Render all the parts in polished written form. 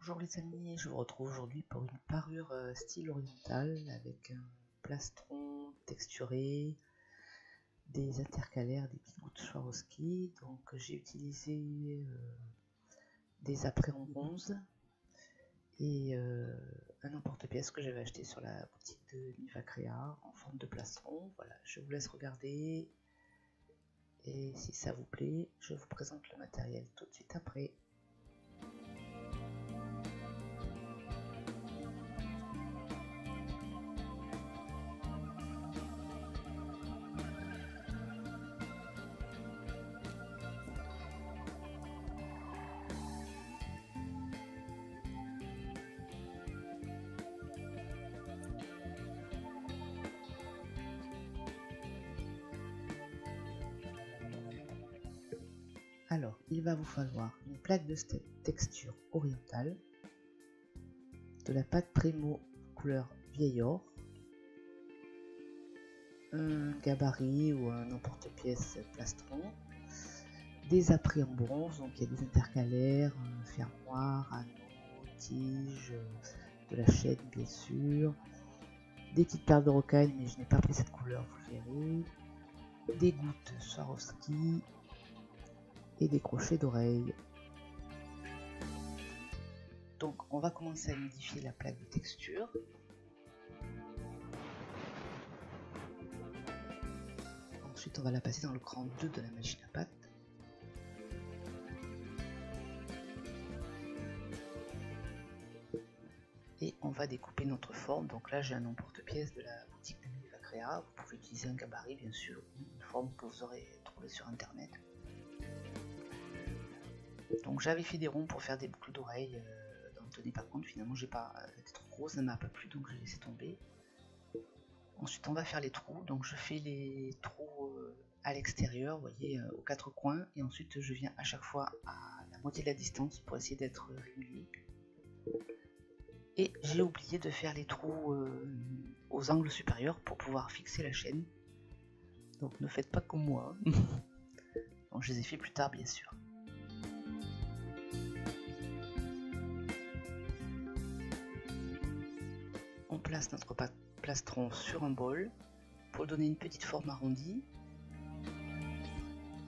Bonjour les amis, je vous retrouve aujourd'hui pour une parure style oriental avec un plastron texturé, des intercalaires, des petits bouts de Swarovski. Donc j'ai utilisé des apprêts en bronze et un emporte-pièce que j'avais acheté sur la boutique de Nivacrea en forme de plastron. Voilà, je vous laisse regarder et si ça vous plaît, je vous présente le matériel tout de suite après. Alors, il va vous falloir une plaque de texture orientale, de la pâte Primo couleur vieil or, un gabarit ou un emporte-pièce plastron, des apprêts en bronze, donc il y a des intercalaires, un fermoir, anneau, tige, de la chaîne bien sûr, des petites perles de rocaille, mais je n'ai pas pris cette couleur, vous verrez, des gouttes Swarovski et des crochets d'oreilles. Donc on va commencer à modifier la plaque de texture. Ensuite on va la passer dans le cran 2 de la machine à pâte. Et on va découper notre forme. Donc là j'ai un emporte-pièce de la boutique de Nivacrea. Vous pouvez utiliser un gabarit bien sûr, une forme que vous aurez trouvée sur internet. Donc j'avais fait des ronds pour faire des boucles d'oreilles. Tenez par contre, finalement j'ai pas été trop gros, ça m'a pas plu donc j'ai laissé tomber. Ensuite on va faire les trous, donc je fais les trous à l'extérieur, vous voyez, aux quatre coins, et ensuite je viens à chaque fois à la moitié de la distance pour essayer d'être régulier. Et j'ai oublié de faire les trous aux angles supérieurs pour pouvoir fixer la chaîne. Donc ne faites pas comme moi. Donc je les ai fait plus tard bien sûr. On place notre plastron sur un bol pour donner une petite forme arrondie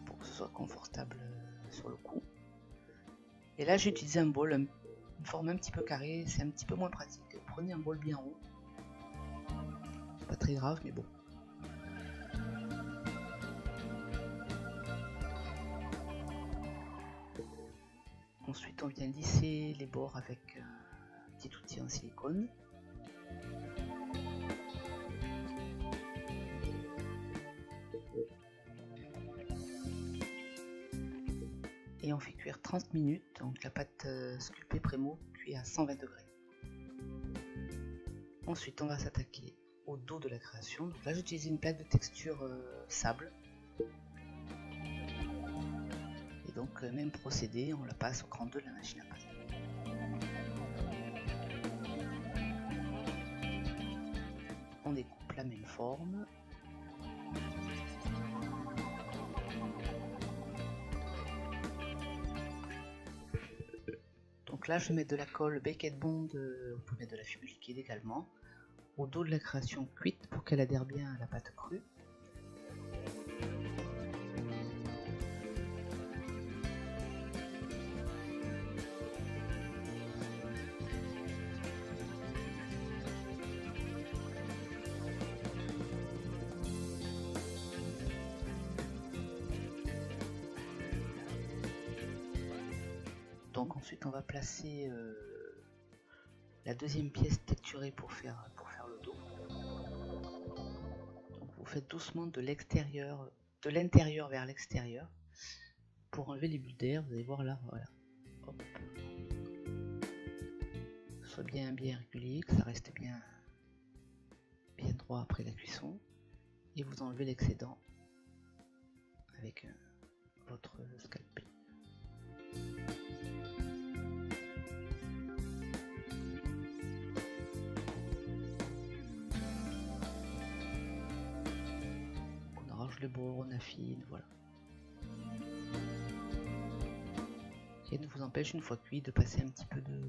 pour que ce soit confortable sur le cou. Et là j'ai utilisé un bol, une forme un petit peu carrée, c'est un petit peu moins pratique. Prenez un bol bien rond, pas très grave mais bon. Ensuite on vient lisser les bords avec un petit outil en silicone. Et on fait cuire 30 minutes, donc la pâte sculptée Primo cuit à 120 degrés. Ensuite on va s'attaquer au dos de la création. Donc là j'ai utilisé une plaque de texture sable. Et donc même procédé, on la passe au cran 2 de la machine à pâte. On découpe la même forme. Donc là je vais mettre de la colle Baked Bond, vous pouvez mettre de la fumée liquide également, au dos de la création cuite pour qu'elle adhère bien à la pâte crue. Donc ensuite on va placer la deuxième pièce texturée pour faire le dos. Donc vous faites doucement de l'intérieur vers l'extérieur pour enlever les bulles d'air. Vous allez voir là, voilà. Hop. Que ce soit bien régulier, que ça reste bien droit après la cuisson. Et vous enlevez l'excédent avec votre scalpel. On arrange les bords, on affine, voilà. Rien ne vous empêche, une fois cuit, de passer un petit peu de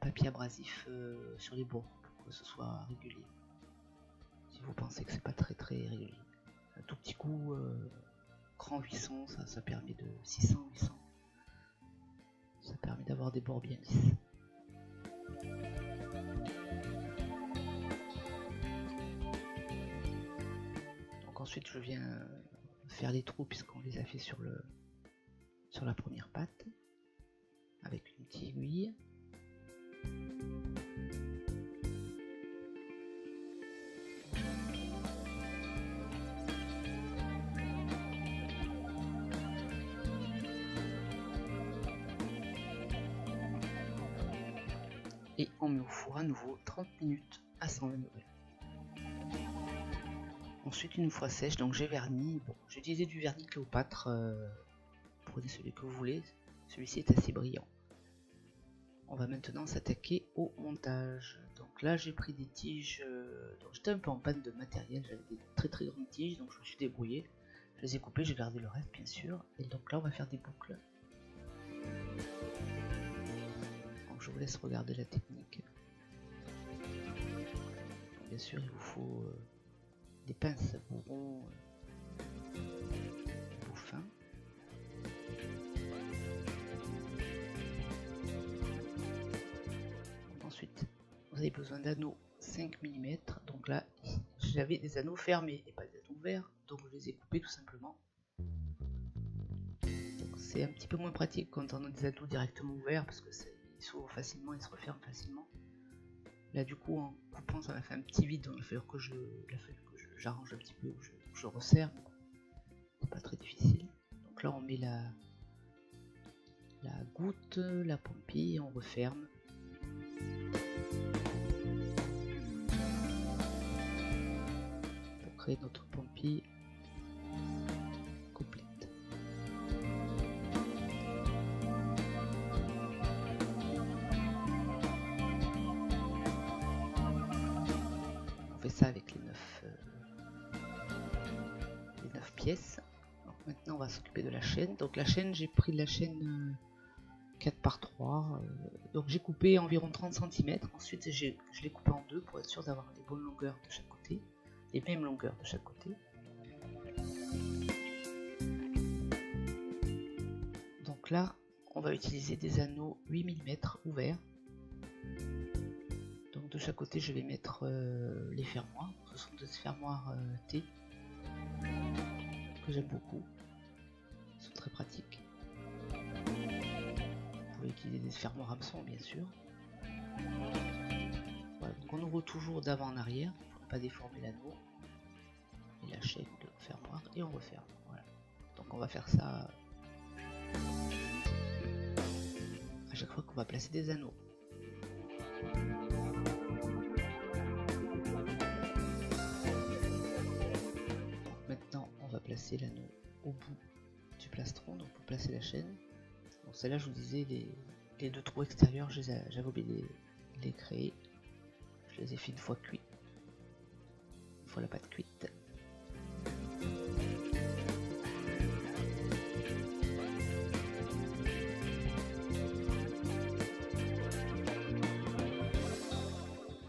papier abrasif sur les bords pour que ce soit régulier. Si vous pensez que c'est pas très régulier. Un tout petit coup, cran 800, ça permet de 600-800. Ça permet d'avoir des bords bien lisses. Donc ensuite je viens faire les trous puisqu'on les a fait sur la première pâte avec une petite aiguille. Et on met au four à nouveau 30 minutes à 120 degrés. Ensuite, une fois sèche, donc j'ai verni. Bon, j'ai utilisé du vernis Cléopâtre. Prenez celui que vous voulez. Celui-ci est assez brillant. On va maintenant s'attaquer au montage. Donc là, j'ai pris des tiges. Donc j'étais un peu en panne de matériel. J'avais des très grandes tiges, donc je me suis débrouillé. Je les ai coupées, j'ai gardé le reste, bien sûr. Et donc là, on va faire des boucles. Je vous laisse regarder la technique. Bien sûr, il vous faut des pinces à bourron, bout fin. Ensuite, vous avez besoin d'anneaux 5 mm. Donc là, j'avais des anneaux fermés et pas des anneaux ouverts, donc je les ai coupés tout simplement. C'est un petit peu moins pratique quand on a des anneaux directement ouverts parce que ils s'ouvrent facilement, ils se referment facilement. Là du coup en coupant ça m'a fait un petit vide, donc il a fallu que j'arrange un petit peu, je resserre. C'est pas très difficile. Donc là on met la goutte, la pompille et on referme. Pour créer notre pompille complète. On fait ça avec les 9 pièces. Donc maintenant on va s'occuper de la chaîne. Donc la chaîne, j'ai pris de la chaîne 4x3. Donc j'ai coupé environ 30 cm. Ensuite je l'ai coupé en deux pour être sûr d'avoir les bonnes longueurs de chaque côté. Les mêmes longueurs de chaque côté. Donc là on va utiliser des anneaux 8 mm ouverts. Donc de chaque côté je vais mettre les fermoirs. Ce sont des fermoirs T que j'aime beaucoup. Ils sont très pratiques. Vous pouvez utiliser des fermoirs hameçon bien sûr. Voilà, donc on ouvre toujours d'avant en arrière pour ne pas déformer l'anneau. Et la chaîne de fermoir et on referme. Voilà. Donc on va faire ça à chaque fois qu'on va placer des anneaux. Maintenant on va placer l'anneau au bout du plastron, donc pour placer la chaîne. Donc celle-là je vous disais les deux trous extérieurs j'avais oublié de les créer. Je les ai fait une fois cuits. Une fois la pâte cuite.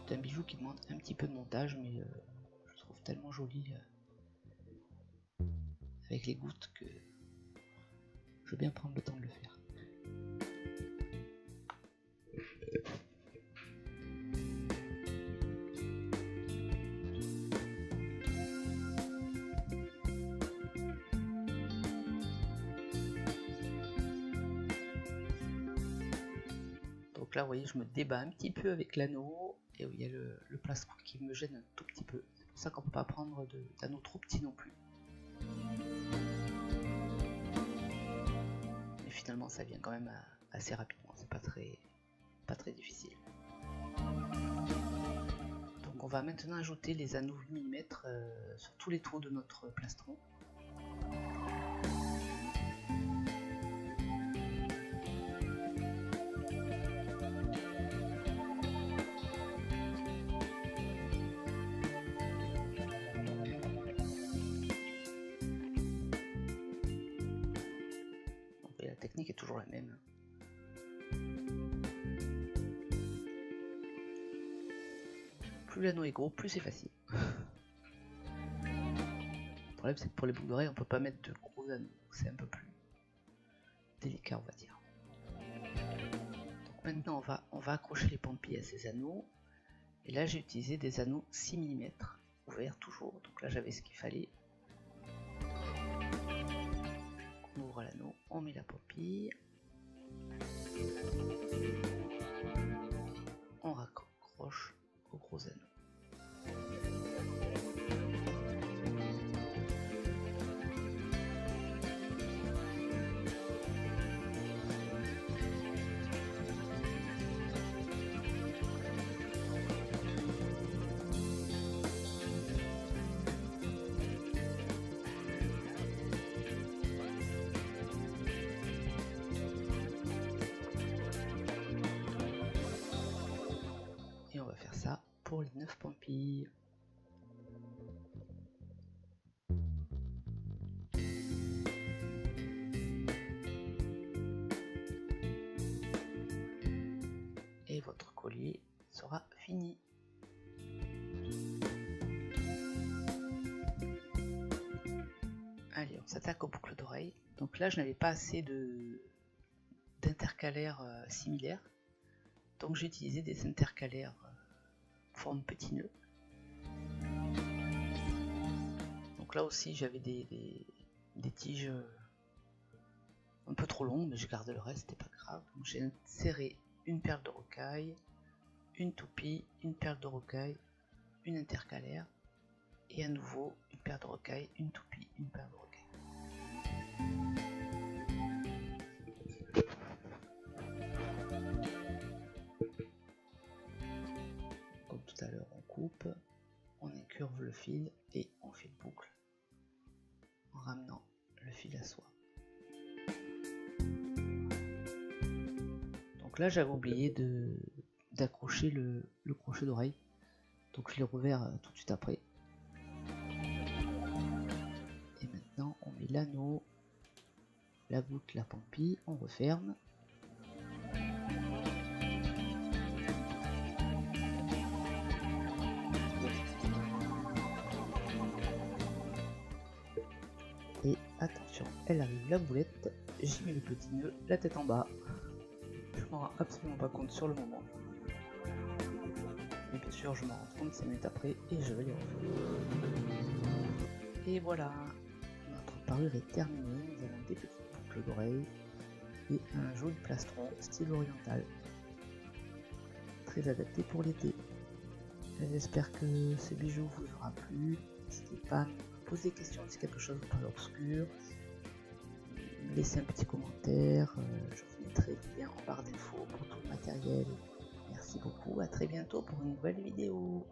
C'est un bijou qui demande un petit peu de montage mais je trouve tellement joli avec les gouttes que je veux bien prendre le temps de le faire. Donc là vous voyez je me débat un petit peu avec l'anneau et il y a le plastron qui me gêne un tout petit peu. C'est pour ça qu'on peut pas prendre d'anneau trop petit non plus. Mais finalement ça vient quand même assez rapidement, c'est pas très difficile. Donc on va maintenant ajouter les anneaux 8 mm sur tous les trous de notre plastron. Donc, la technique est toujours la même. Plus l'anneau est gros, plus c'est facile. Le problème c'est que pour les boucles d'oreilles on peut pas mettre de gros anneaux, c'est un peu plus délicat on va dire. Donc maintenant on va accrocher les pampis à ces anneaux. Et là j'ai utilisé des anneaux 6 mm, ouverts toujours, donc là j'avais ce qu'il fallait. On ouvre l'anneau, on met la pampille. On raccroche au gros anneau. Et on va faire ça pour les 9 pampilles. Et votre collier sera fini. Allez, on s'attaque aux boucles d'oreilles. Donc là, je n'avais pas assez d'intercalaires similaires. Donc j'ai utilisé des intercalaires forme petit nœud. Donc là aussi j'avais des tiges un peu trop longues, mais je garde le reste, c'était pas grave. Donc j'ai inséré une perle de rocaille, une toupie, une perle de rocaille, une intercalaire, et à nouveau une perle de rocaille, une toupie, une perle de rocaille. Comme tout à l'heure, on coupe, on incurve le fil et on fait une boucle en ramenant le fil à soie. Donc là j'avais oublié d'accrocher le crochet d'oreille, donc je l'ai rouvert tout de suite après. Et maintenant on met l'anneau, la boucle, la pampille, on referme. Et attention, elle arrive la boulette, j'y mets le petit nœud, la tête en bas. Je m'en rends absolument pas compte sur le moment. Et bien sûr je m'en rends compte 5 minutes après et je vais les refaire. Et voilà, notre parure est terminée, nous avons des petites boucles d'oreilles et un joli plastron style oriental. Très adapté pour l'été. J'espère que ce bijou vous aura plu. N'hésitez pas à me poser des questions si quelque chose vous paraît obscur. Laissez un petit commentaire, je vous mettrai le lien en barre d'infos pour tout le matériel. Merci beaucoup, à très bientôt pour une nouvelle vidéo.